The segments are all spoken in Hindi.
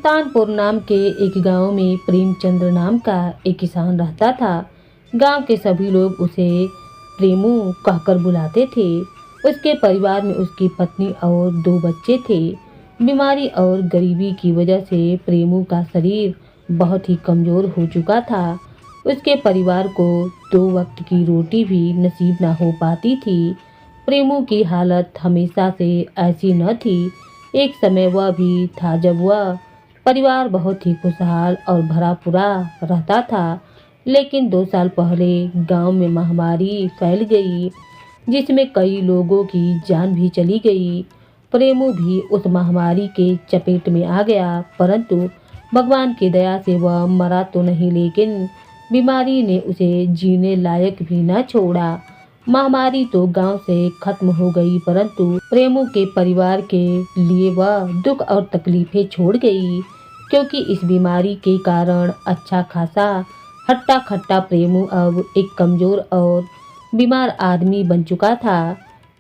सुल्तानपुर नाम के एक गांव में प्रेमचंद्र नाम का एक किसान रहता था। गांव के सभी लोग उसे प्रेमू कहकर बुलाते थे। उसके परिवार में उसकी पत्नी और 2 बच्चे थे। बीमारी और गरीबी की वजह से प्रेमू का शरीर बहुत ही कमज़ोर हो चुका था। उसके परिवार को 2 वक्त की रोटी भी नसीब ना हो पाती थी। प्रेमू की हालत हमेशा से ऐसी न थी। एक समय वह भी था जब वह परिवार बहुत ही खुशहाल और भरा पूरा रहता था। लेकिन 2 साल पहले गांव में महामारी फैल गई, जिसमें कई लोगों की जान भी चली गई। प्रेमू भी उस महामारी के चपेट में आ गया, परंतु भगवान की दया से वह मरा तो नहीं, लेकिन बीमारी ने उसे जीने लायक भी न छोड़ा। महामारी तो गांव से खत्म हो गई, परंतु प्रेमू के परिवार के लिए वह दुख और तकलीफें छोड़ गई, क्योंकि इस बीमारी के कारण अच्छा खासा हट्टा खट्टा प्रेमू अब एक कमज़ोर और बीमार आदमी बन चुका था।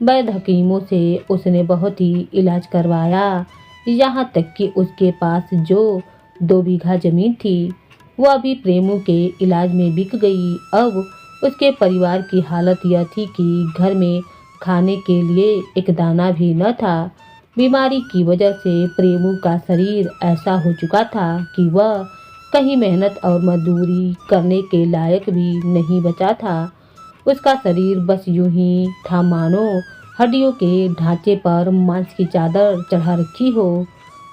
वैद्य हकीमों से उसने बहुत ही इलाज करवाया, यहाँ तक कि उसके पास जो 2 बीघा जमीन थी वह भी प्रेमू के इलाज में बिक गई। अब उसके परिवार की हालत यह थी कि घर में खाने के लिए एक दाना भी न था। बीमारी की वजह से प्रेमू का शरीर ऐसा हो चुका था कि वह कहीं मेहनत और मजदूरी करने के लायक भी नहीं बचा था। उसका शरीर बस यूं ही था मानो हड्डियों के ढांचे पर मांस की चादर चढ़ा रखी हो,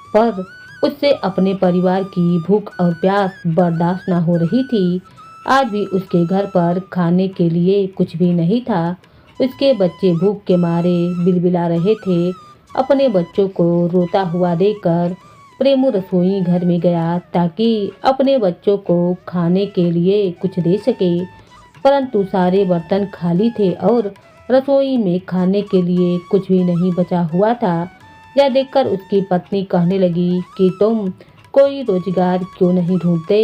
पर उससे अपने परिवार की भूख और प्यास बर्दाश्त न हो रही थी। आज भी उसके घर पर खाने के लिए कुछ भी नहीं था। उसके बच्चे भूख के मारे बिलबिला रहे थे। अपने बच्चों को रोता हुआ देखकर प्रेमू रसोई घर में गया ताकि अपने बच्चों को खाने के लिए कुछ दे सके, परंतु सारे बर्तन खाली थे और रसोई में खाने के लिए कुछ भी नहीं बचा हुआ था। यह देखकर उसकी पत्नी कहने लगी कि तुम कोई रोजगार क्यों नहीं ढूंढते?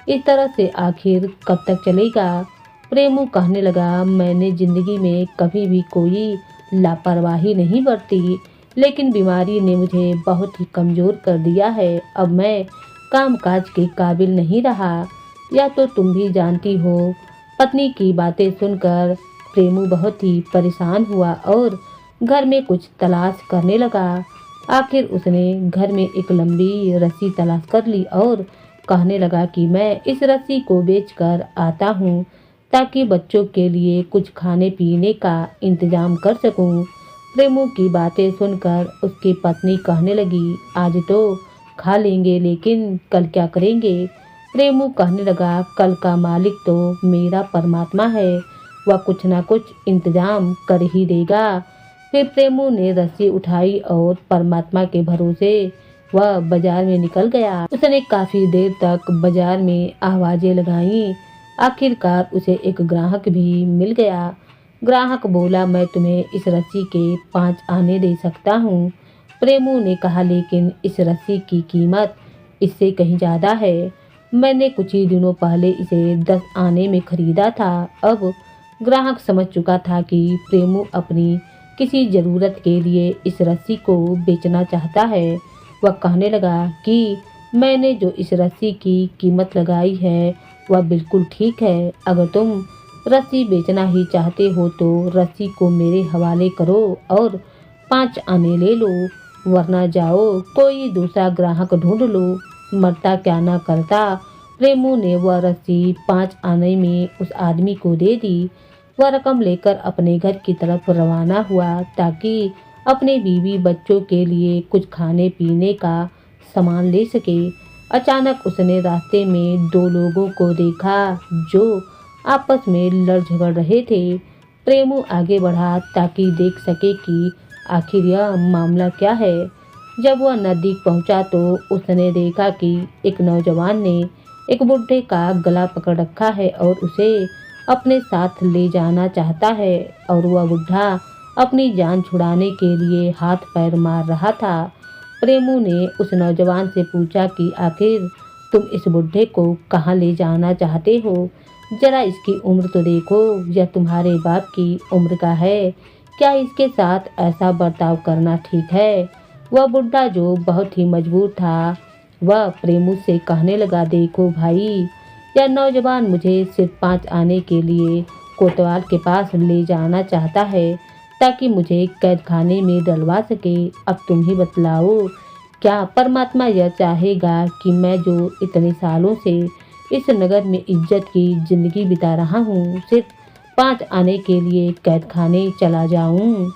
इस तरह से आखिर कब तक चलेगा? प्रेमू कहने लगा, मैंने जिंदगी में कभी भी कोई लापरवाही नहीं बरती, लेकिन बीमारी ने मुझे बहुत ही कमज़ोर कर दिया है। अब मैं कामकाज के काबिल नहीं रहा, या तो तुम भी जानती हो। पत्नी की बातें सुनकर प्रेमू बहुत ही परेशान हुआ और घर में कुछ तलाश करने लगा। आखिर उसने घर में एक लंबी रस्सी तलाश कर ली और कहने लगा कि मैं इस रस्सी को बेचकर आता हूँ ताकि बच्चों के लिए कुछ खाने पीने का इंतजाम कर सकूँ। प्रेमू की बातें सुनकर उसकी पत्नी कहने लगी, आज तो खा लेंगे, लेकिन कल क्या करेंगे? प्रेमू कहने लगा, कल का मालिक तो मेरा परमात्मा है, वह कुछ ना कुछ इंतजाम कर ही देगा। फिर प्रेमू ने रस्सी उठाई और परमात्मा के भरोसे वह बाजार में निकल गया। उसने काफी देर तक बाजार में आवाजें लगाईं। आखिरकार उसे एक ग्राहक भी मिल गया। ग्राहक बोला, मैं तुम्हें इस रस्सी के 5 आने दे सकता हूँ। प्रेमू ने कहा, लेकिन इस रस्सी की कीमत इससे कहीं ज़्यादा है। मैंने कुछ ही दिनों पहले इसे 10 आने में खरीदा था। अब ग्राहक समझ चुका था कि प्रेमू अपनी किसी ज़रूरत के लिए इस रस्सी को बेचना चाहता है। वह कहने लगा कि मैंने जो इस रस्सी की कीमत लगाई है वह बिल्कुल ठीक है। अगर तुम रस्सी बेचना ही चाहते हो तो रस्सी को मेरे हवाले करो और 5 आने ले लो, वरना जाओ कोई दूसरा ग्राहक ढूंढ लो। मरता क्या ना करता। प्रेमू ने वह रस्सी 5 आने में उस आदमी को दे दी। वह रकम लेकर अपने घर की तरफ रवाना हुआ ताकि अपने बीवी बच्चों के लिए कुछ खाने पीने का सामान ले सके। अचानक उसने रास्ते में 2 लोगों को देखा जो आपस में लड़ झगड़ रहे थे। प्रेमू आगे बढ़ा ताकि देख सके कि आखिर यह मामला क्या है। जब वह नज़दीक पहुंचा तो उसने देखा कि एक नौजवान ने एक बुढ़े का गला पकड़ रखा है और उसे अपने साथ ले जाना चाहता है, और वह बुढ़ा अपनी जान छुड़ाने के लिए हाथ पैर मार रहा था। प्रेमू ने उस नौजवान से पूछा कि आखिर तुम इस बुढ़े को कहाँ ले जाना चाहते हो? जरा इसकी उम्र तो देखो, यह तुम्हारे बाप की उम्र का है। क्या इसके साथ ऐसा बर्ताव करना ठीक है? वह बुढ़ा, जो बहुत ही मजबूर था, वह प्रेमू से कहने लगा, देखो भाई, यह नौजवान मुझे सिर्फ 5 आने के लिए कोतवाल के पास ले जाना चाहता है ताकि मुझे कैद खाने में डलवा सके। अब तुम ही बतलाओ, क्या परमात्मा यह चाहेगा कि मैं जो इतने सालों से इस नगर में इज्जत की जिंदगी बिता रहा हूँ, सिर्फ 5 आने के लिए कैद खाने चला जाऊँ?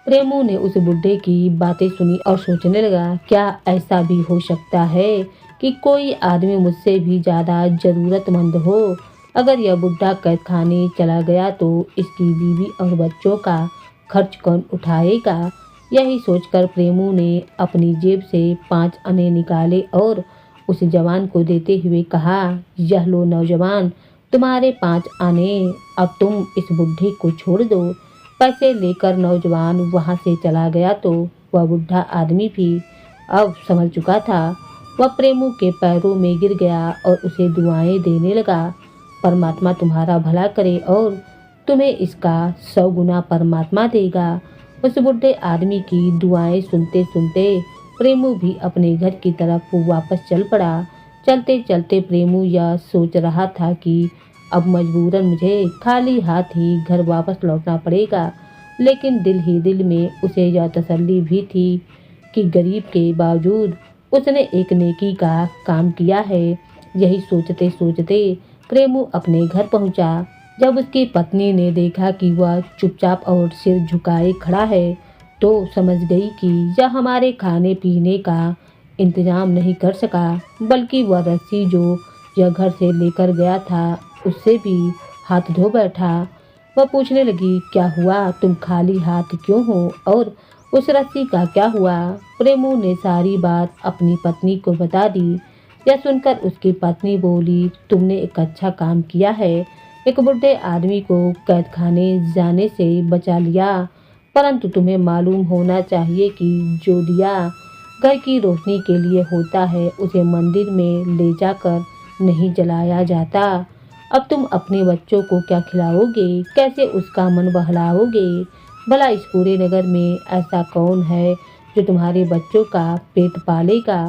प्रेमू ने उस बुढ़े की बातें सुनी और सोचने लगा, क्या ऐसा भी हो सकता है कि कोई आदमी मुझसे भी ज़्यादा ज़रूरतमंद हो? अगर यह बुढ़ा कैद खाने चला गया तो इसकी बीवी और बच्चों का खर्च कौन उठाएगा? यही सोचकर प्रेमू ने अपनी जेब से 5 आने निकाले और उस जवान को देते हुए कहा, यह लो नौजवान, तुम्हारे 5 आने, अब तुम इस बुढ़े को छोड़ दो। पैसे लेकर नौजवान वहां से चला गया तो वह बुढ़ा आदमी भी अब समझ चुका था। वह प्रेमू के पैरों में गिर गया और उसे दुआएं देने लगा, परमात्मा तुम्हारा भला करे और तुम्हें इसका 100 गुना परमात्मा देगा। उस बुढ़े आदमी की दुआएं सुनते सुनते प्रेमू भी अपने घर की तरफ वापस चल पड़ा। चलते चलते प्रेमू यह सोच रहा था कि अब मजबूरन मुझे खाली हाथ ही घर वापस लौटना पड़ेगा, लेकिन दिल ही दिल में उसे यह तसल्ली भी थी कि गरीब के बावजूद उसने एक नेकी का काम किया है। यही सोचते सोचते प्रेमू अपने घर पहुंचा। जब उसकी पत्नी ने देखा कि वह चुपचाप और सिर झुकाए खड़ा है तो समझ गई कि यह हमारे खाने पीने का इंतजाम नहीं कर सका, बल्कि वह रस्सी जो यह घर से लेकर गया था उससे भी हाथ धो बैठा। वह पूछने लगी, क्या हुआ, तुम खाली हाथ क्यों हो और उस रस्सी का क्या हुआ? प्रेमू ने सारी बात अपनी पत्नी को बता दी। यह सुनकर उसकी पत्नी बोली, तुमने एक अच्छा काम किया है, एक बुढ़े आदमी को कैद खाने जाने से बचा लिया, परंतु तुम्हें मालूम होना चाहिए कि जो दिया घर की रोशनी के लिए होता है उसे मंदिर में ले जाकर नहीं जलाया जाता। अब तुम अपने बच्चों को क्या खिलाओगे, कैसे उसका मन बहलाओगे? भला इस पूरे नगर में ऐसा कौन है जो तुम्हारे बच्चों का पेट पालेगा?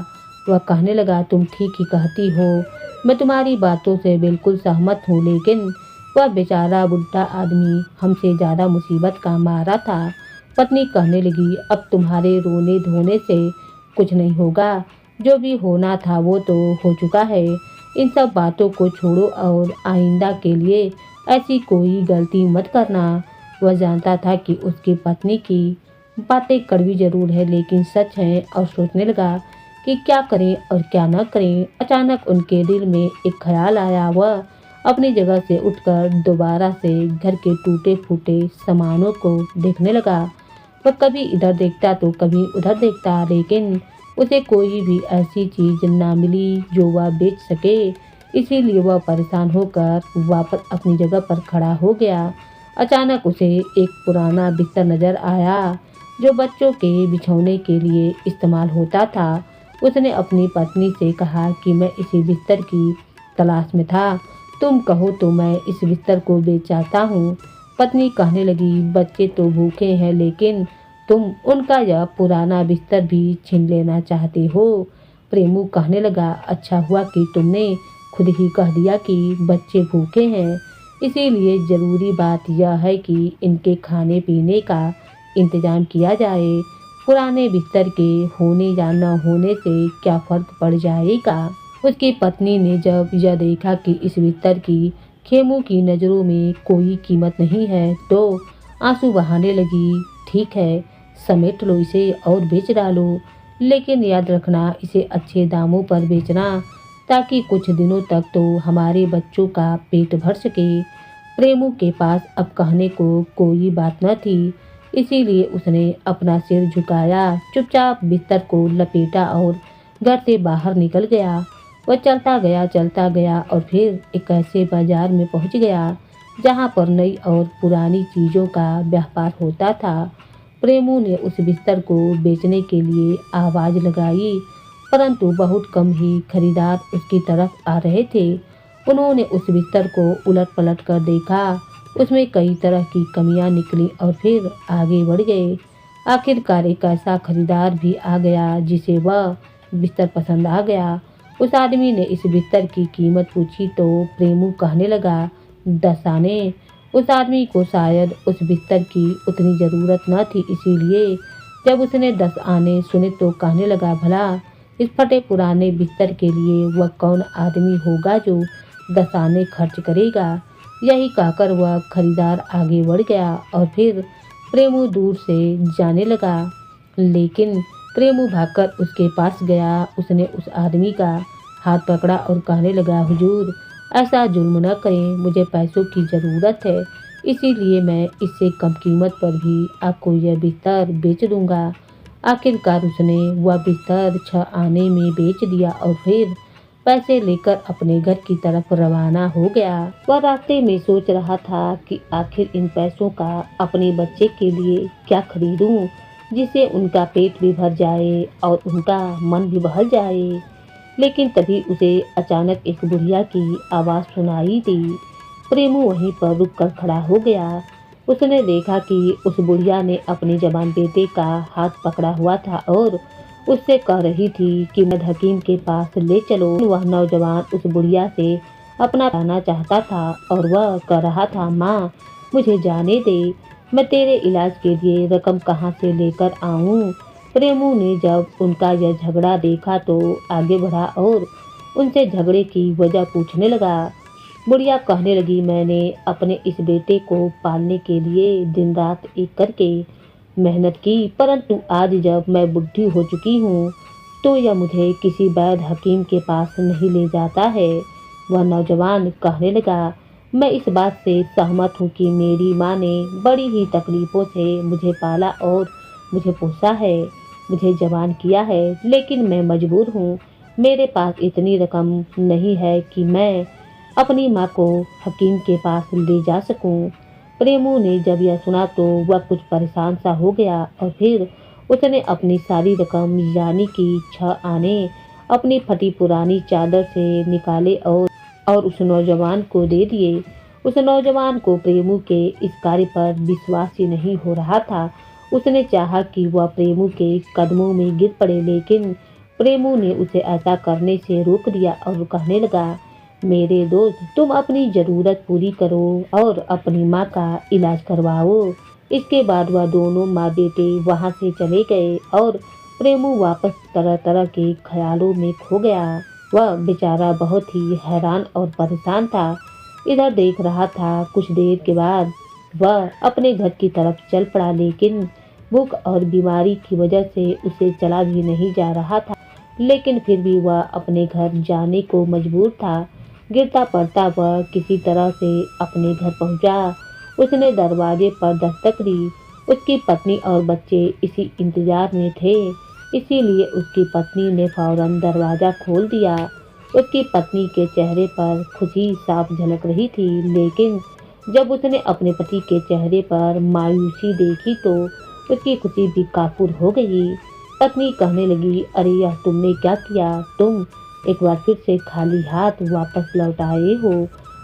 वह कहने लगा, तुम ठीक ही कहती हो, मैं तुम्हारी बातों से बिल्कुल सहमत हूँ, लेकिन वह बेचारा बुढ़ा आदमी हमसे ज़्यादा मुसीबत का मारा था। पत्नी कहने लगी, अब तुम्हारे रोने धोने से कुछ नहीं होगा, जो भी होना था वो तो हो चुका है। इन सब बातों को छोड़ो और आइंदा के लिए ऐसी कोई गलती मत करना। वह जानता था कि उसकी पत्नी की बातें कड़वी जरूर है लेकिन सच है, और सोचने लगा कि क्या करें और क्या न करें। अचानक उनके दिल में एक ख्याल आया। वह अपनी जगह से उठकर दोबारा से घर के टूटे फूटे सामानों को देखने लगा। वह कभी इधर देखता तो कभी उधर देखता, लेकिन उसे कोई भी ऐसी चीज ना मिली जो वह बेच सके। इसीलिए वह परेशान होकर वापस अपनी जगह पर खड़ा हो गया। अचानक उसे एक पुराना बिस्तर नजर आया जो बच्चों के बिछौने के लिए इस्तेमाल होता था। उसने अपनी पत्नी से कहा कि मैं इसी बिस्तर की तलाश में था, तुम कहो तो मैं इस बिस्तर को बेच आता हूँ। पत्नी कहने लगी, बच्चे तो भूखे हैं लेकिन तुम उनका यह पुराना बिस्तर भी छीन लेना चाहते हो। प्रेमू कहने लगा, अच्छा हुआ कि तुमने खुद ही कह दिया कि बच्चे भूखे हैं, इसीलिए ज़रूरी बात यह है कि इनके खाने पीने का इंतजाम किया जाए। पुराने बिस्तर के होने या न होने से क्या फ़र्क पड़ जाएगा। उसकी पत्नी ने जब यह देखा कि इस बिस्तर की खेमू की नज़रों में कोई कीमत नहीं है तो आंसू बहाने लगी। ठीक है, समेट लो इसे और बेच डालो, लेकिन याद रखना इसे अच्छे दामों पर बेचना ताकि कुछ दिनों तक तो हमारे बच्चों का पेट भर सके। प्रेमू के पास अब कहने को कोई बात न थी, इसीलिए उसने अपना सिर झुकाया, चुपचाप बिस्तर को लपेटा और घर से बाहर निकल गया। वह चलता गया और फिर एक ऐसे बाजार में पहुंच गया जहां पर नई और पुरानी चीज़ों का व्यापार होता था। प्रेमू ने उस बिस्तर को बेचने के लिए आवाज़ लगाई, परंतु बहुत कम ही खरीदार उसकी तरफ आ रहे थे। उन्होंने उस बिस्तर को उलट पलट कर देखा, उसमें कई तरह की कमियां निकली और फिर आगे बढ़ गए। आखिरकार एक ऐसा खरीदार भी आ गया जिसे वह बिस्तर पसंद आ गया। उस आदमी ने इस बिस्तर की कीमत पूछी तो प्रेमू कहने लगा 10 आने। उस आदमी को शायद उस बिस्तर की उतनी ज़रूरत न थी, इसीलिए जब उसने 10 आने सुने तो कहने लगा भला इस फटे पुराने बिस्तर के लिए वह कौन आदमी होगा जो 10 आने खर्च करेगा। यही कहकर वह खरीदार आगे बढ़ गया और फिर प्रेमू दूर से जाने लगा। लेकिन प्रेमू भागकर उसके पास गया। उसने उस आदमी का हाथ पकड़ा और कहने लगा हुजूर ऐसा जुल्म न करें, मुझे पैसों की ज़रूरत है, इसीलिए मैं इससे कम कीमत पर भी आपको यह बिस्तर बेच दूंगा। आखिरकार उसने वह बिस्तर 6 आने में बेच दिया और फिर पैसे लेकर अपने घर की तरफ रवाना हो गया। वह रास्ते में सोच रहा था कि आखिर इन पैसों का अपने बच्चे के लिए क्या खरीदूं जिससे उनका पेट भी भर जाए और उनका मन भी बहल जाए। लेकिन तभी उसे अचानक एक बुढ़िया की आवाज़ सुनाई दी। प्रेमू वहीं पर रुककर खड़ा हो गया। उसने देखा कि उस बुढ़िया ने अपने जवान बेटे का हाथ पकड़ा हुआ था और उससे कह रही थी कि मैं हकीम के पास ले चलो। वह नौजवान उस बुढ़िया से अपना पाना चाहता था और वह कह रहा था माँ मुझे जाने दे, मैं तेरे इलाज के लिए रकम कहाँ से लेकर आऊँ। प्रेमू ने जब उनका यह झगड़ा देखा तो आगे बढ़ा और उनसे झगड़े की वजह पूछने लगा। बुढ़िया कहने लगी मैंने अपने इस बेटे को पालने के लिए दिन रात एक करके मेहनत की, परंतु आज जब मैं बुढ़ी हो चुकी हूँ तो यह मुझे किसी वैद्य हकीम के पास नहीं ले जाता है। वह नौजवान कहने लगा मैं इस बात से सहमत हूँ कि मेरी माँ ने बड़ी ही तकलीफ़ों से मुझे पाला और मुझे पोसा है, मुझे जवान किया है, लेकिन मैं मजबूर हूँ। मेरे पास इतनी रकम नहीं है कि मैं अपनी माँ को हकीम के पास ले जा सकूं। प्रेमू ने जब यह सुना तो वह कुछ परेशान सा हो गया और फिर उसने अपनी सारी रकम यानी कि 6 आने अपनी फटी पुरानी चादर से निकाले और उस नौजवान को दे दिए। उस नौजवान को प्रेमू के इस कार्य पर विश्वास ही नहीं हो रहा था। उसने चाहा कि वह प्रेमू के कदमों में गिर पड़े, लेकिन प्रेमू ने उसे ऐसा करने से रोक दिया और कहने लगा मेरे दोस्त तुम अपनी ज़रूरत पूरी करो और अपनी माँ का इलाज करवाओ। इसके बाद वह दोनों माँ बेटे वहाँ से चले गए और प्रेमू वापस तरह तरह के ख्यालों में खो गया। वह बेचारा बहुत ही हैरान और परेशान था, इधर देख रहा था। कुछ देर के बाद वह अपने घर की तरफ चल पड़ा, लेकिन भूख और बीमारी की वजह से उसे चला भी नहीं जा रहा था। लेकिन फिर भी वह अपने घर जाने को मजबूर था। गिरता पड़ता वह किसी तरह से अपने घर पहुंचा। उसने दरवाजे पर दस्तक दी। उसकी पत्नी और बच्चे इसी इंतजार में थे, इसीलिए उसकी पत्नी ने फौरन दरवाज़ा खोल दिया। उसकी पत्नी के चेहरे पर खुशी साफ झलक रही थी, लेकिन जब उसने अपने पति के चेहरे पर मायूसी देखी तो उसकी खुशी भी काफूर हो गई। पत्नी कहने लगी अरे यह तुमने क्या किया, तुम एक बार फिर से खाली हाथ वापस लौट आए हो।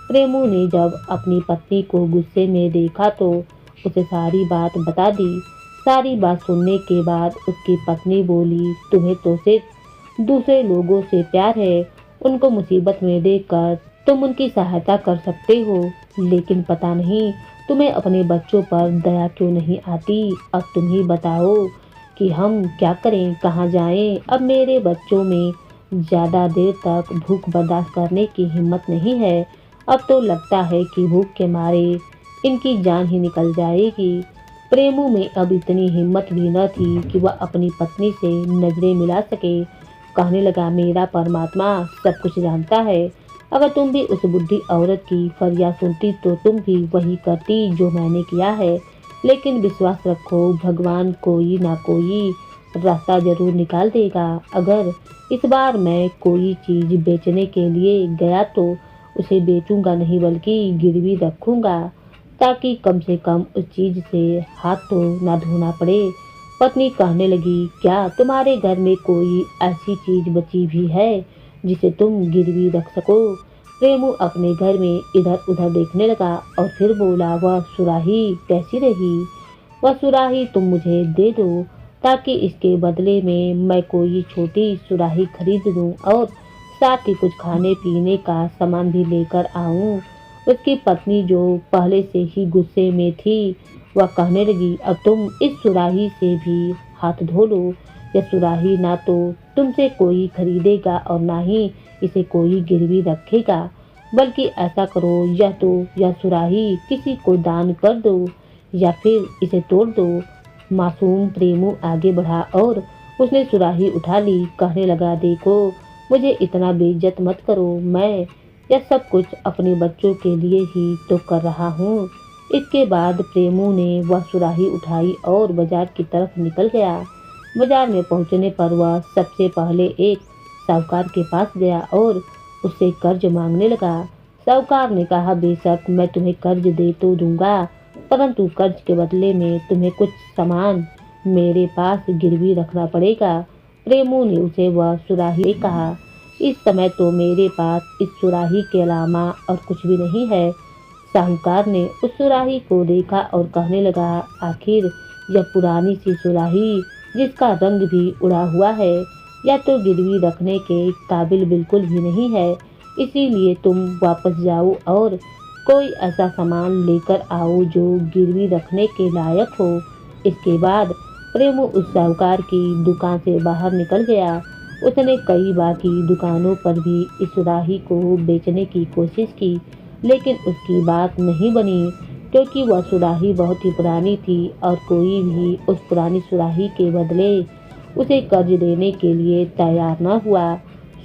प्रेमू ने जब अपनी पत्नी को गुस्से में देखा तो उसे सारी बात बता दी। सारी बात सुनने के बाद उसकी पत्नी बोली तुम्हें तो सिर्फ दूसरे लोगों से प्यार है, उनको मुसीबत में देखकर तुम उनकी सहायता कर सकते हो, लेकिन पता नहीं तुम्हें अपने बच्चों पर दया क्यों नहीं आती। अब तुम ही बताओ कि हम क्या करें, कहाँ जाएं। अब मेरे बच्चों में ज़्यादा देर तक भूख बर्दाश्त करने की हिम्मत नहीं है। अब तो लगता है कि भूख के मारे इनकी जान ही निकल जाएगी। प्रेमू में अब इतनी हिम्मत भी न थी कि वह अपनी पत्नी से नजरें मिला सके। कहने लगा मेरा परमात्मा सब कुछ जानता है, अगर तुम भी उस बुढ़ी औरत की फरियाद सुनती तो तुम भी वही करती जो मैंने किया है। लेकिन विश्वास रखो भगवान कोई ना कोई रास्ता जरूर निकाल देगा। अगर इस बार मैं कोई चीज़ बेचने के लिए गया तो उसे बेचूंगा नहीं बल्कि गिरवी रखूंगा, ताकि कम से कम उस चीज़ से हाथ तो ना धोना पड़े। पत्नी कहने लगी क्या तुम्हारे घर में कोई ऐसी चीज़ बची भी है जिसे तुम गिरवी रख सको। प्रेमू अपने घर में इधर उधर देखने लगा और फिर बोला वह सुराही कैसी रही। वह सुराही तुम मुझे दे दो ताकि इसके बदले में मैं कोई छोटी सुराही खरीद दूं और साथ ही कुछ खाने पीने का सामान भी लेकर आऊं। उसकी पत्नी, जो पहले से ही गुस्से में थी, वह कहने लगी, अब तुम इस सुराही से भी हाथ धो लो। यह सुराही ना तो तुमसे कोई खरीदेगा और ना ही इसे कोई गिरवी रखेगा, बल्कि ऐसा करो, यह सुराही किसी को दान कर दो या फिर इसे तोड़ दो। मासूम प्रेमू आगे बढ़ा और उसने सुराही उठा ली। कहने लगा, देखो, मुझे इतना बेइज्जत मत करो, मैं यह सब कुछ अपने बच्चों के लिए ही तो कर रहा हूँ। इसके बाद प्रेमू ने वह सुराही उठाई और बाजार की तरफ निकल गया। बाजार में पहुंचने पर वह सबसे पहले एक साहूकार के पास गया और उससे कर्ज मांगने लगा। साहूकार ने कहा, बेशक मैं तुम्हें कर्ज दे तो दूंगा, परंतु कर्ज के बदले में तुम्हें कुछ सामान मेरे पास गिरवी रखना पड़ेगा। प्रेमू ने उसे वह सुराही कहा, इस समय तो मेरे पास इस सुराही के अलावा और कुछ भी नहीं है। साहूकार ने उस सुराही को देखा और कहने लगा, आखिर यह पुरानी सी सुराही जिसका रंग भी उड़ा हुआ है, या तो गिरवी रखने के काबिल बिल्कुल भी नहीं है। इसीलिए तुम वापस जाओ और कोई ऐसा सामान लेकर आओ जो गिरवी रखने के लायक हो। इसके बाद प्रेमू उस साहूकार की दुकान से बाहर निकल गया। उसने कई बाकी दुकानों पर भी इस सुराही को बेचने की कोशिश की, लेकिन उसकी बात नहीं बनी, क्योंकि वह सुराही बहुत ही पुरानी थी और कोई भी उस पुरानी सुराही के बदले उसे कर्ज देने के लिए तैयार न हुआ।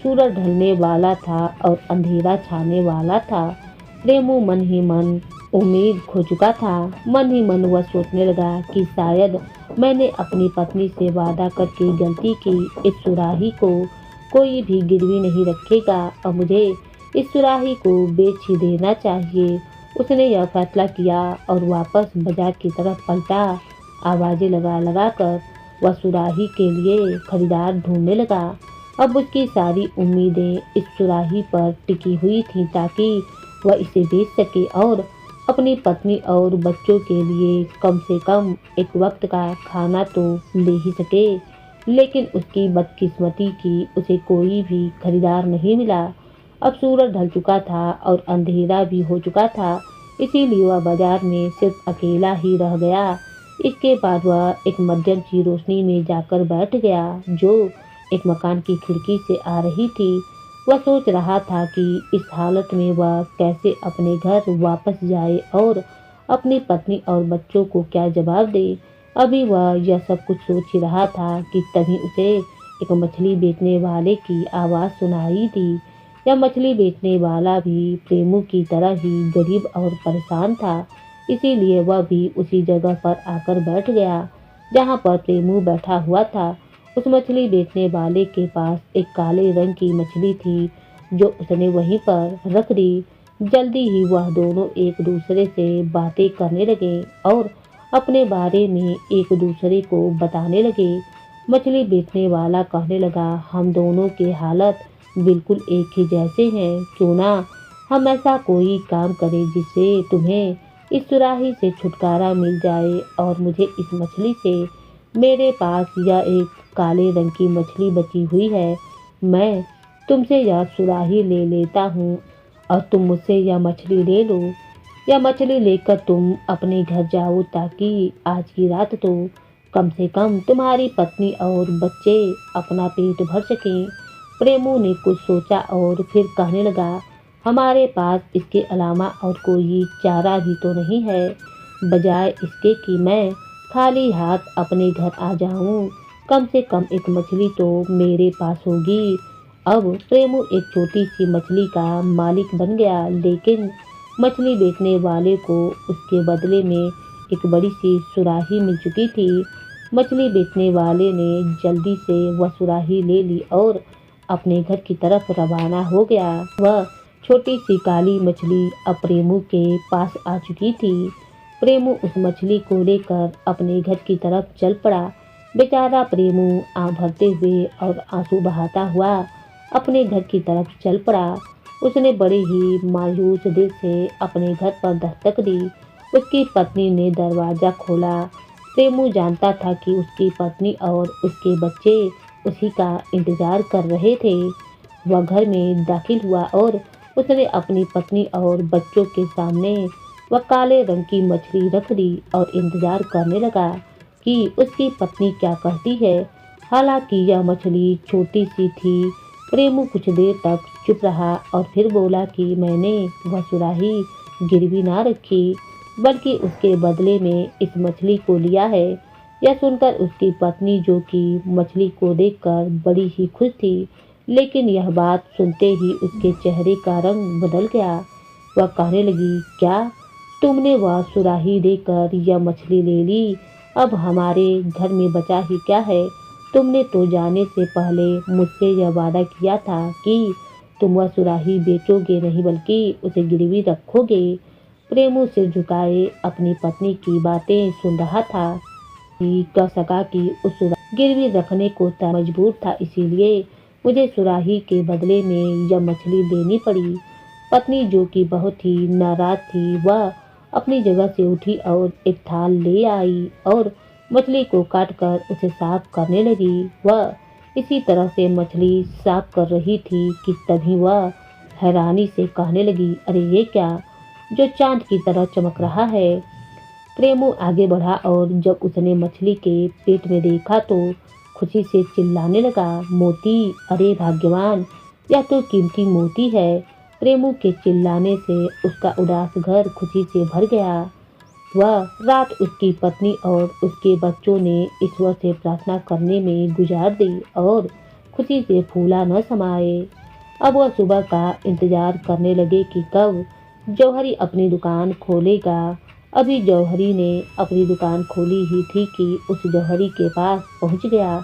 सूरज ढलने वाला था और अंधेरा छाने वाला था। प्रेमू मन ही मन उम्मीद खो चुका था। मन ही मन वह सोचने लगा कि शायद मैंने अपनी पत्नी से वादा करके गलती की। इस सुराही को कोई भी गिरवी नहीं रखेगा और मुझे इस सुराही को बेच ही देना चाहिए। उसने यह फैसला किया और वापस बाजार की तरफ पलटा। आवाजें लगा लगा कर वह सुराही के लिए खरीदार ढूंढने लगा। अब उसकी सारी उम्मीदें इस सुराही पर टिकी हुई थीं ताकि वह इसे बेच सके और अपनी पत्नी और बच्चों के लिए कम से कम एक वक्त का खाना तो ले ही सके। लेकिन उसकी बदकिस्मती की उसे कोई भी खरीदार नहीं मिला। अब सूरज ढल चुका था और अंधेरा भी हो चुका था, इसीलिए वह बाजार में सिर्फ अकेला ही रह गया। इसके बाद वह एक मध्यम सी रोशनी में जाकर बैठ गया जो एक मकान की खिड़की से आ रही थी। वह सोच रहा था कि इस हालत में वह कैसे अपने घर वापस जाए और अपनी पत्नी और बच्चों को क्या जवाब दे। अभी वह यह सब कुछ सोच ही रहा था कि तभी उसे एक मछली बेचने वाले की आवाज़ सुनाई दी। यह मछली बेचने वाला भी प्रेमू की तरह ही गरीब और परेशान था, इसीलिए वह भी उसी जगह पर आकर बैठ गया जहाँ पर प्रेमू बैठा हुआ था। उस मछली बेचने वाले के पास एक काले रंग की मछली थी जो उसने वहीं पर रख दी। जल्दी ही वह दोनों एक दूसरे से बातें करने लगे और अपने बारे में एक दूसरे को बताने लगे। मछली बेचने वाला कहने लगा, हम दोनों के हालत बिल्कुल एक ही जैसे हैं, क्यों ना हम ऐसा कोई काम करें जिससे तुम्हें इस सुराही से छुटकारा मिल जाए और मुझे इस मछली से। मेरे पास यह एक काले रंग की मछली बची हुई है, मैं तुमसे यह सुराही ले लेता हूँ और तुम मुझसे यह मछली ले लो। यह मछली लेकर तुम अपने घर जाओ ताकि आज की रात तो कम से कम तुम्हारी पत्नी और बच्चे अपना पेट भर सकें। प्रेमू ने कुछ सोचा और फिर कहने लगा, हमारे पास इसके अलावा और कोई चारा भी तो नहीं है। बजाय इसके कि मैं खाली हाथ अपने घर आ जाऊं, कम से कम एक मछली तो मेरे पास होगी। अब प्रेमू एक छोटी सी मछली का मालिक बन गया, लेकिन मछली बेचने वाले को उसके बदले में एक बड़ी सी सुराही मिल चुकी थी। मछली बेचने वाले ने जल्दी से वह सुराही ले ली और अपने घर की तरफ रवाना हो गया। वह छोटी सी काली मछली अब प्रेमू के पास आ चुकी थी। प्रेमू उस मछली को लेकर अपने घर की तरफ चल पड़ा। बेचारा प्रेमू आँख भरते हुए और आंसू बहाता हुआ अपने घर की तरफ चल पड़ा। उसने बड़े ही मायूस दिल से अपने घर पर दस्तक दी। उसकी पत्नी ने दरवाज़ा खोला। प्रेमू जानता था कि उसकी पत्नी और उसके बच्चे उसी का इंतजार कर रहे थे। वह घर में दाखिल हुआ और उसने अपनी पत्नी और बच्चों के सामने वह काले रंग की मछली रख दी और इंतजार करने लगा कि उसकी पत्नी क्या कहती है। हालांकि यह मछली छोटी सी थी। प्रेमू कुछ देर तक चुप रहा और फिर बोला कि मैंने वह सुराही गिरवी ना रखी, बल्कि उसके बदले में इस मछली को लिया है। यह सुनकर उसकी पत्नी, जो कि मछली को देखकर बड़ी ही खुश थी, लेकिन यह बात सुनते ही उसके चेहरे का रंग बदल गया। वह कहने लगी, क्या तुमने वह सुराही देकर यह मछली ले ली? अब हमारे घर में बचा ही क्या है? तुमने तो जाने से पहले मुझसे यह वादा किया था कि तुम वह सुराही बेचोगे नहीं, बल्कि उसे गिरवी रखोगे। प्रेमू सिर झुकाए अपनी पत्नी की बातें सुन रहा था। कह सका कि उस सुराही गिरवी रखने को मजबूर था, इसीलिए मुझे सुराही के बदले में यह मछली देनी पड़ी। पत्नी, जो कि बहुत ही नाराज थी, वह अपनी जगह से उठी और एक थाल ले आई और मछली को काटकर उसे साफ करने लगी। वह इसी तरह से मछली साफ कर रही थी कि तभी वह हैरानी से कहने लगी, अरे ये क्या, जो चांद की तरह चमक रहा है। प्रेमू आगे बढ़ा और जब उसने मछली के पेट में देखा तो खुशी से चिल्लाने लगा, मोती, अरे भाग्यवान, यह तो कीमती मोती है। प्रेमू के चिल्लाने से उसका उदास घर खुशी से भर गया। वह रात उसकी पत्नी और उसके बच्चों ने ईश्वर से प्रार्थना करने में गुजार दी और खुशी से फूला न समाये। अब वह सुबह का इंतजार करने लगे कि कब जौहरी अपनी दुकान खोलेगा। अभी जौहरी ने अपनी दुकान खोली ही थी कि उस जौहरी के पास पहुंच गया।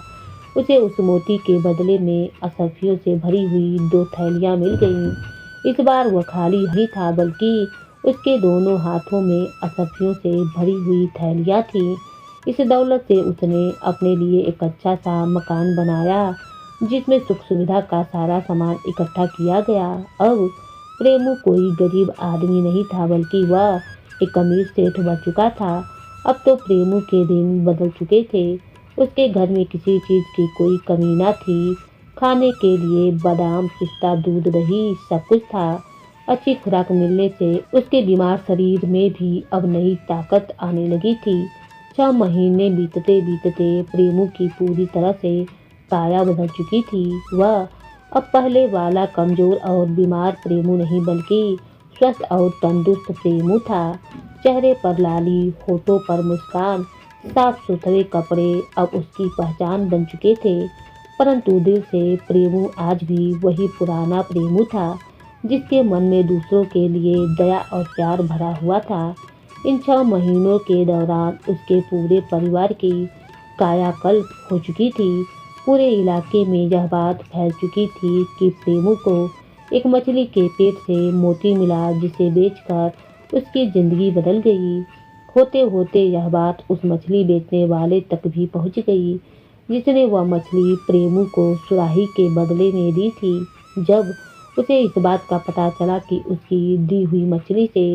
उसे उस मोती के बदले में असफियों से भरी हुई 2 थैलियां मिल गईं। इस बार वह खाली नहीं था, बल्कि उसके दोनों हाथों में असफियों से भरी हुई थैलियां थीं। इस दौलत से उसने अपने लिए एक अच्छा सा मकान बनाया, जिसमें सुख सुविधा का सारा सामान इकट्ठा किया गया। अब प्रेमू कोई गरीब आदमी नहीं था, बल्कि वह एक अमीर सेठ बन चुका था। अब तो प्रेमू के दिन बदल चुके थे। उसके घर में किसी चीज़ की कोई कमी न थी। खाने के लिए बादाम, पिस्ता, दूध, दही सब कुछ था। अच्छी खुराक मिलने से उसके बीमार शरीर में भी अब नई ताकत आने लगी थी। 6 महीने बीतते बीतते प्रेमू की पूरी तरह से काया बदल चुकी थी। वह अब पहले वाला कमजोर और बीमार प्रेमू नहीं, बल्कि स्वस्थ और तंदुरुस्त प्रेमू था। चेहरे पर लाली, होठों पर मुस्कान, साफ सुथरे कपड़े अब उसकी पहचान बन चुके थे। परंतु दिल से प्रेमू आज भी वही पुराना प्रेमू था, जिसके मन में दूसरों के लिए दया और प्यार भरा हुआ था। इन 6 महीनों के दौरान उसके पूरे परिवार की कायाकल्प हो चुकी थी। पूरे इलाके में यह बात फैल चुकी थी कि प्रेमू को एक मछली के पेट से मोती मिला, जिसे बेचकर उसकी जिंदगी बदल गई। होते होते यह बात उस मछली बेचने वाले तक भी पहुंच गई, जिसने वह मछली प्रेमू को सुराही के बदले में दी थी। जब उसे इस बात का पता चला कि उसकी दी हुई मछली से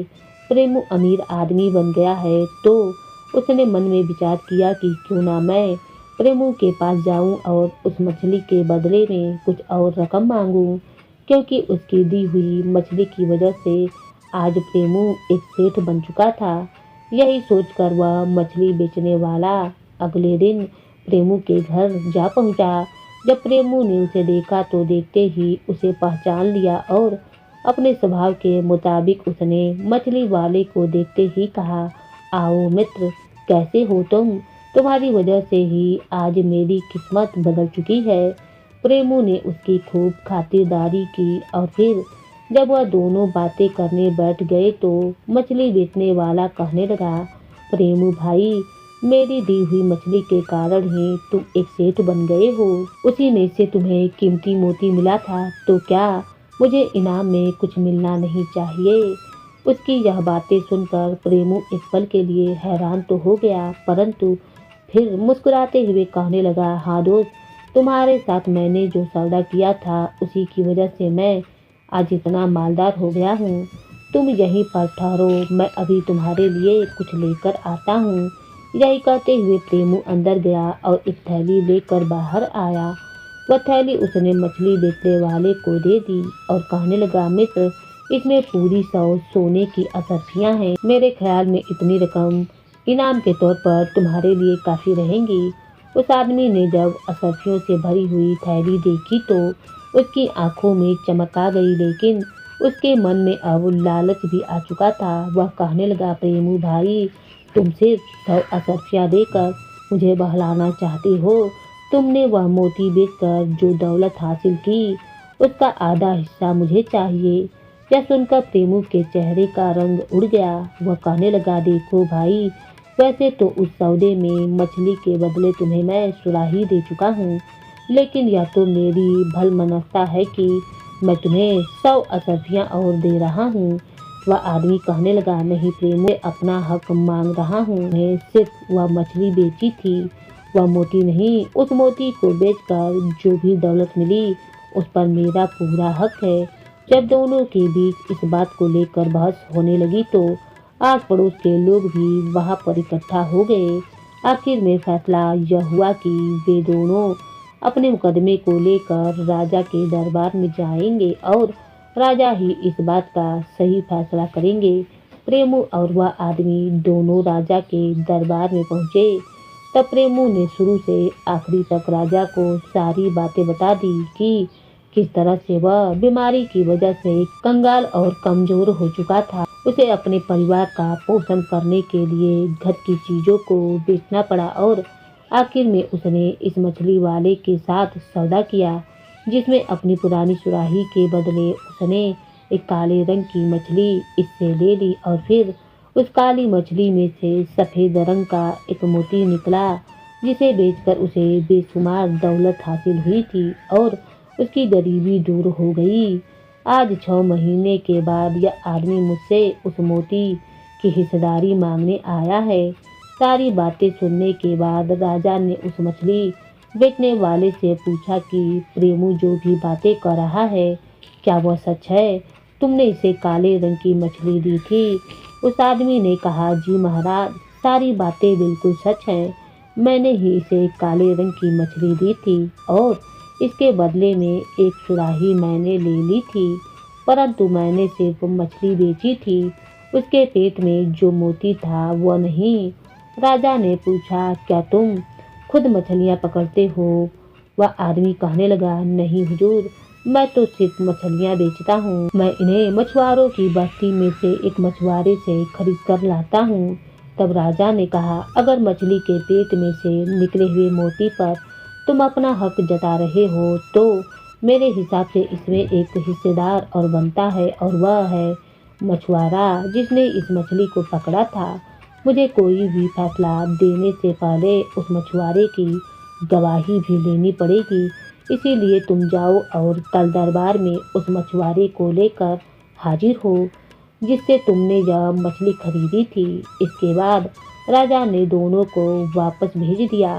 प्रेमू अमीर आदमी बन गया है, तो उसने मन में विचार किया कि क्यों ना मैं प्रेमू के पास जाऊं और उस मछली के बदले में कुछ और रकम मांगूं, क्योंकि उसकी दी हुई मछली की वजह से आज प्रेमू एक सेठ बन चुका था। यही सोचकर वह मछली बेचने वाला अगले दिन प्रेमू के घर जा पहुंचा। जब प्रेमू ने उसे देखा तो देखते ही उसे पहचान लिया और अपने स्वभाव के मुताबिक उसने मछली वाले को देखते ही कहा, आओ मित्र, कैसे हो तुम? तुम्हारी वजह से ही आज मेरी किस्मत बदल चुकी है। प्रेमू ने उसकी खूब खातिरदारी की और फिर जब वह दोनों बातें करने बैठ गए तो मछली बेचने वाला कहने लगा, प्रेमू भाई, मेरी दी हुई मछली के कारण ही तुम एक सेठ बन गए हो। उसी में से तुम्हें कीमती मोती मिला था, तो क्या मुझे इनाम में कुछ मिलना नहीं चाहिए? उसकी यह बातें सुनकर प्रेमू एक पल के लिए हैरान तो हो गया, परंतु फिर मुस्कुराते हुए कहने लगा, हाँ दोस्त, तुम्हारे साथ मैंने जो सौदा किया था उसी की वजह से मैं आज इतना मालदार हो गया हूँ। तुम यहीं पर ठहरो, मैं अभी तुम्हारे लिए कुछ लेकर आता हूँ। यही कहते हुए प्रेमू अंदर गया और एक थैली लेकर बाहर आया। वह थैली उसने मछली बेचने वाले को दे दी और कहने लगा, मित्र, इसमें पूरी 100 सोने की असरफियाँ हैं। मेरे ख्याल में इतनी रकम इनाम के तौर पर तुम्हारे लिए काफ़ी रहेंगी। उस आदमी ने जब असरफियों से भरी हुई थैली देखी तो उसकी आंखों में चमक आ गई, लेकिन उसके मन में अब लालच भी आ चुका था। वह कहने लगा, प्रेमू भाई, तुम सिर्फ 100 असरफियाँ देकर मुझे बहलाना चाहते हो। तुमने वह मोती बेचकर जो दौलत हासिल की उसका आधा हिस्सा मुझे चाहिए। यह सुनकर प्रेमू के चेहरे का रंग उड़ गया। वह कहने लगा, देखो भाई, वैसे तो उस सौदे में मछली के बदले तुम्हें मैं सुराही दे चुका हूँ, लेकिन यह तो मेरी भलमनस्ता है कि मैं तुम्हें 100 असरफियाँ और दे रहा हूँ। वह आदमी कहने लगा, नहीं प्रेमू, मैं अपना हक मांग रहा हूँ। मैं सिर्फ वह मछली बेची थी, वह मोती नहीं। उस मोती को बेचकर जो भी दौलत मिली उस पर मेरा पूरा हक है। जब दोनों के बीच इस बात को लेकर बहस होने लगी तो आस पड़ोस के लोग भी वहां पर इकट्ठा हो गए। आखिर में फैसला यह हुआ कि वे दोनों अपने मुकदमे को लेकर राजा के दरबार में जाएंगे और राजा ही इस बात का सही फैसला करेंगे। प्रेमू और वह आदमी दोनों राजा के दरबार में पहुंचे। तब प्रेमू ने शुरू से आखिरी तक राजा को सारी बातें बता दी कि किस तरह से वह बीमारी की वजह से कंगाल और कमजोर हो चुका था। उसे अपने परिवार का पोषण करने के लिए घर की चीजों को बेचना पड़ा और आखिर में उसने इस मछली वाले के साथ सौदा किया, जिसमें अपनी पुरानी सुराही के बदले उसने एक काले रंग की मछली इससे ले ली और फिर उस काली मछली में से सफ़ेद रंग का एक मोती निकला, जिसे बेचकर उसे बेशुमार दौलत हासिल हुई थी और उसकी गरीबी दूर हो गई। आज 6 महीने के बाद यह आदमी मुझसे उस मोती की हिस्सेदारी मांगने आया है। सारी बातें सुनने के बाद राजा ने उस मछली बेचने वाले से पूछा कि प्रेमू जो भी बातें कर रहा है क्या वह सच है? तुमने इसे काले रंग की मछली दी थी? उस आदमी ने कहा, जी महाराज, सारी बातें बिल्कुल सच हैं। मैंने ही इसे काले रंग की मछली दी थी और इसके बदले में एक सुराही मैंने ले ली थी, परंतु मैंने सिर्फ मछली बेची थी, उसके पेट में जो मोती था वह नहीं। राजा ने पूछा, क्या तुम खुद मछलियाँ पकड़ते हो? वह आदमी कहने लगा, नहीं हुजूर, मैं तो सिर्फ मछलियाँ बेचता हूँ। मैं इन्हें मछुआरों की बस्ती में से एक मछुआरे से खरीद कर लाता हूँ। तब राजा ने कहा, अगर मछली के पेट में से निकले हुए मोती पर तुम अपना हक जता रहे हो तो मेरे हिसाब से इसमें एक हिस्सेदार और बनता है, और वह है मछुआरा जिसने इस मछली को पकड़ा था। मुझे कोई भी फैसला देने से पहले उस मछुआरे की गवाही भी लेनी पड़ेगी। इसीलिए तुम जाओ और कल दरबार में उस मछुआरे को लेकर हाजिर हो जिससे तुमने यह मछली खरीदी थी। इसके बाद राजा ने दोनों को वापस भेज दिया।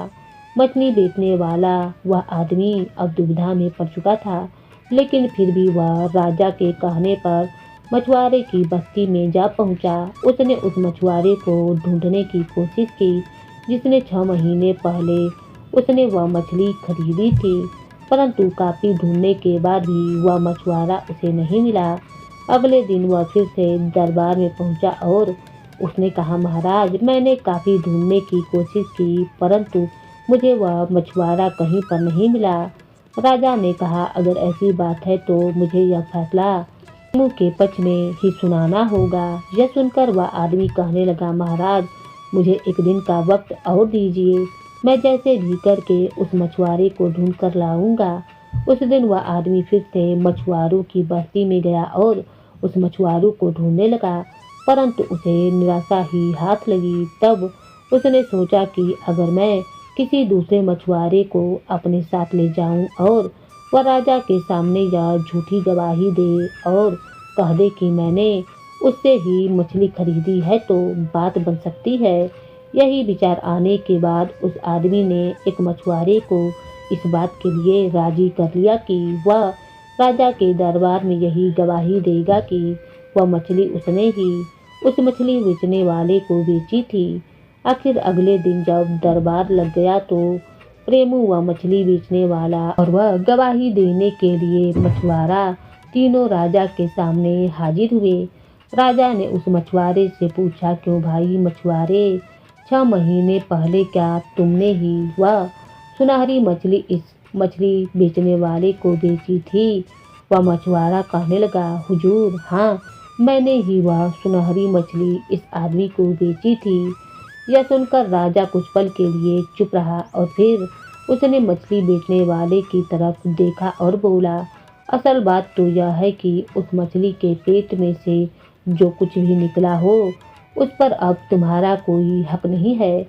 मछली बेचने वाला वह आदमी अब दुविधा में पड़ चुका था, लेकिन फिर भी वह राजा के कहने पर मछुआरे की बस्ती में जा पहुंचा। उसने उस मछुआरे को ढूंढने की कोशिश की जिसने 6 महीने पहले उसने वह मछली खरीदी थी, परंतु काफ़ी ढूंढने के बाद भी वह मछुआरा उसे नहीं मिला। अगले दिन वह फिर से दरबार में पहुंचा और उसने कहा, महाराज, मैंने काफ़ी ढूंढने की कोशिश की परंतु मुझे वह मछुआरा कहीं पर नहीं मिला। राजा ने कहा, अगर ऐसी बात है तो मुझे यह फैसला प्रेमू के पक्ष में ही सुनाना होगा। यह सुनकर वह आदमी कहने लगा, महाराज, मुझे एक दिन का वक्त और दीजिए, मैं जैसे भी करके उस मछुआरे को ढूंढ कर लाऊंगा। उस दिन वह आदमी फिर से मछुआरों की बस्ती में गया और उस मछुआरों को ढूंढने लगा, परंतु उसे निराशा ही हाथ लगी। तब उसने सोचा कि अगर मैं किसी दूसरे मछुआरे को अपने साथ ले जाऊं और वह राजा के सामने यह झूठी गवाही दे और कह दे कि मैंने उससे ही मछली खरीदी है तो बात बन सकती है। यही विचार आने के बाद उस आदमी ने एक मछुआरे को इस बात के लिए राजी कर लिया कि वह राजा के दरबार में यही गवाही देगा कि वह मछली उसने ही उस मछली बेचने वाले को बेची थी। आखिर अगले दिन जब दरबार लग गया तो प्रेमू व मछली बेचने वाला और वह गवाही देने के लिए मछुआरा तीनों राजा के सामने हाजिर हुए। राजा ने उस मछुआरे से पूछा, क्यों भाई मछुआरे, 6 महीने पहले क्या तुमने ही वह सुनहरी मछली इस मछली बेचने वाले को बेची थी? वह मछुआरा कहने लगा, हुजूर हाँ, मैंने ही वह सुनहरी मछली इस आदमी को बेची थी। यह सुनकर राजा कुछ पल के लिए चुप रहा और फिर उसने मछली बेचने वाले की तरफ देखा और बोला, असल बात तो यह है कि उस मछली के पेट में से जो कुछ भी निकला हो उस पर अब तुम्हारा कोई हक नहीं है,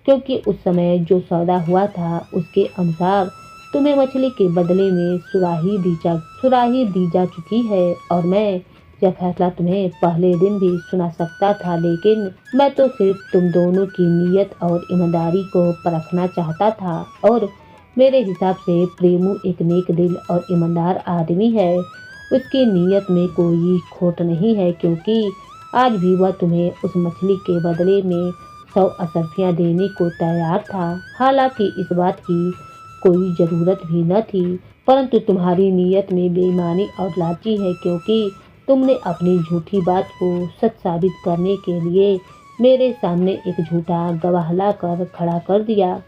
क्योंकि उस समय जो सौदा हुआ था उसके अनुसार तुम्हें मछली के बदले में सुराही दी जा चुकी है और मैं यह फैसला तुम्हें पहले दिन भी सुना सकता था, लेकिन मैं तो सिर्फ तुम दोनों की नीयत और ईमानदारी को परखना चाहता था और मेरे हिसाब से प्रेमू एक नेक दिल और ईमानदार आदमी है। उसकी नीयत में कोई खोट नहीं है, क्योंकि आज भी वह तुम्हें उस मछली के बदले में 100 अशर्फियाँ देने को तैयार था। हालांकि इस बात की कोई ज़रूरत भी न थी, परंतु तुम्हारी नीयत में बेईमानी और लालची है, क्योंकि तुमने अपनी झूठी बात को सच साबित करने के लिए मेरे सामने एक झूठा गवाह लाकर खड़ा कर दिया।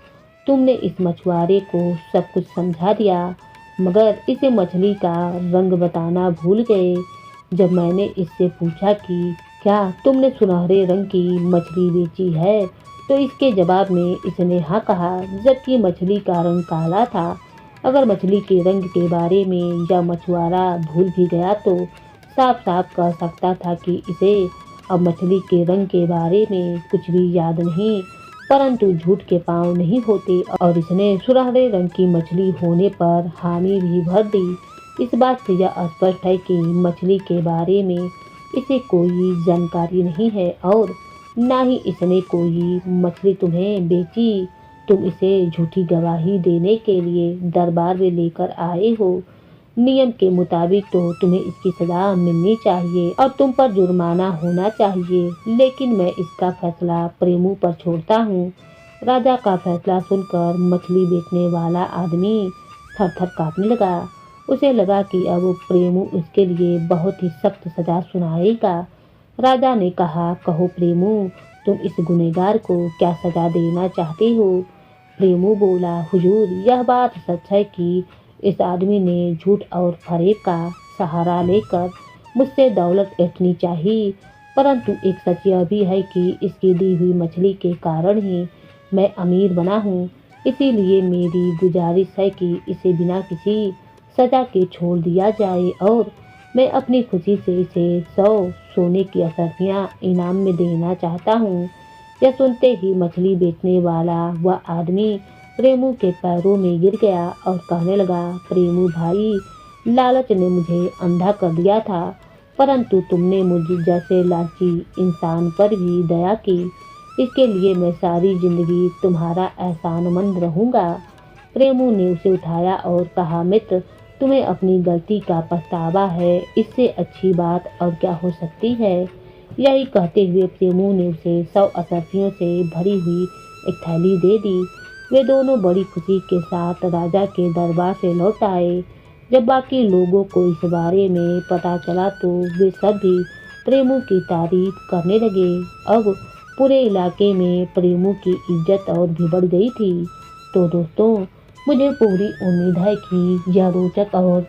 तुमने इस मछुआरे को सब कुछ समझा दिया, मगर इसे मछली का रंग बताना भूल गए। जब मैंने इससे पूछा कि क्या तुमने सुनहरे रंग की मछली बेची है, तो इसके जवाब में इसने हाँ कहा, जबकि मछली का रंग काला था। अगर मछली के रंग के बारे में यह मछुआरा भूल भी गया तो साफ साफ कह सकता था कि इसे अब मछली के रंग के बारे में कुछ भी याद नहीं, परंतु झूठ के पांव नहीं होते और इसने सुनहरे रंग की मछली होने पर हामी भी भर दी। इस बात से यह स्पष्ट है कि मछली के बारे में इसे कोई जानकारी नहीं है और ना ही इसने कोई मछली तुम्हें बेची। तुम इसे झूठी गवाही देने के लिए दरबार में लेकर आए हो। नियम के मुताबिक तो तुम्हें इसकी सजा मिलनी चाहिए और तुम पर जुर्माना होना चाहिए, लेकिन मैं इसका फैसला प्रेमू पर छोड़ता हूँ। राजा का फैसला सुनकर मछली बेचने वाला आदमी थर थर कांपने लगा। उसे लगा कि अब प्रेमू उसके लिए बहुत ही सख्त सजा सुनाएगा। राजा ने कहा, कहो प्रेमू, तुम इस गुनहगार को क्या सजा देना चाहते हो? प्रेमू बोला, हुजूर यह बात सच है कि इस आदमी ने झूठ और फरेब का सहारा लेकर मुझसे दौलत ऐंठनी चाहिए, परंतु एक सच यह भी है कि इसकी दी हुई मछली के कारण ही मैं अमीर बना हूँ। इसीलिए मेरी गुजारिश है कि इसे बिना किसी सजा के छोड़ दिया जाए और मैं अपनी खुशी से इसे 100 सोने की अशर्फियाँ इनाम में देना चाहता हूँ। यह सुनते ही मछली बेचने वाला वह आदमी प्रेमू के पैरों में गिर गया और कहने लगा, प्रेमू भाई, लालच ने मुझे अंधा कर दिया था, परंतु तुमने मुझ जैसे लालची इंसान पर भी दया की। इसके लिए मैं सारी जिंदगी तुम्हारा एहसानमंद रहूँगा। प्रेमू ने उसे उठाया और कहा, मित्र, तुम्हें अपनी गलती का पछतावा है, इससे अच्छी बात और क्या हो सकती है। यही कहते हुए प्रेमू ने उसे 100 अशर्फियों से भरी हुई एक थैली दे दी। वे दोनों बड़ी खुशी के साथ राजा के दरबार से लौट आए। जब बाकी लोगों को इस बारे में पता चला तो वे सब भी प्रेमू की तारीफ करने लगे। अब पूरे इलाके में प्रेमू की इज्जत और भी बढ़ गई थी। तो दोस्तों, मुझे पूरी उम्मीद है कि यह रोचक और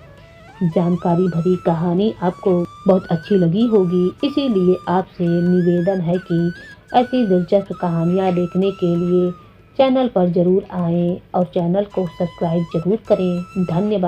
जानकारी भरी कहानी आपको बहुत अच्छी लगी होगी। इसीलिए आपसे निवेदन है कि ऐसी दिलचस्प कहानियाँ देखने के लिए चैनल पर जरूर आएं और चैनल को सब्सक्राइब जरूर करें। धन्यवाद।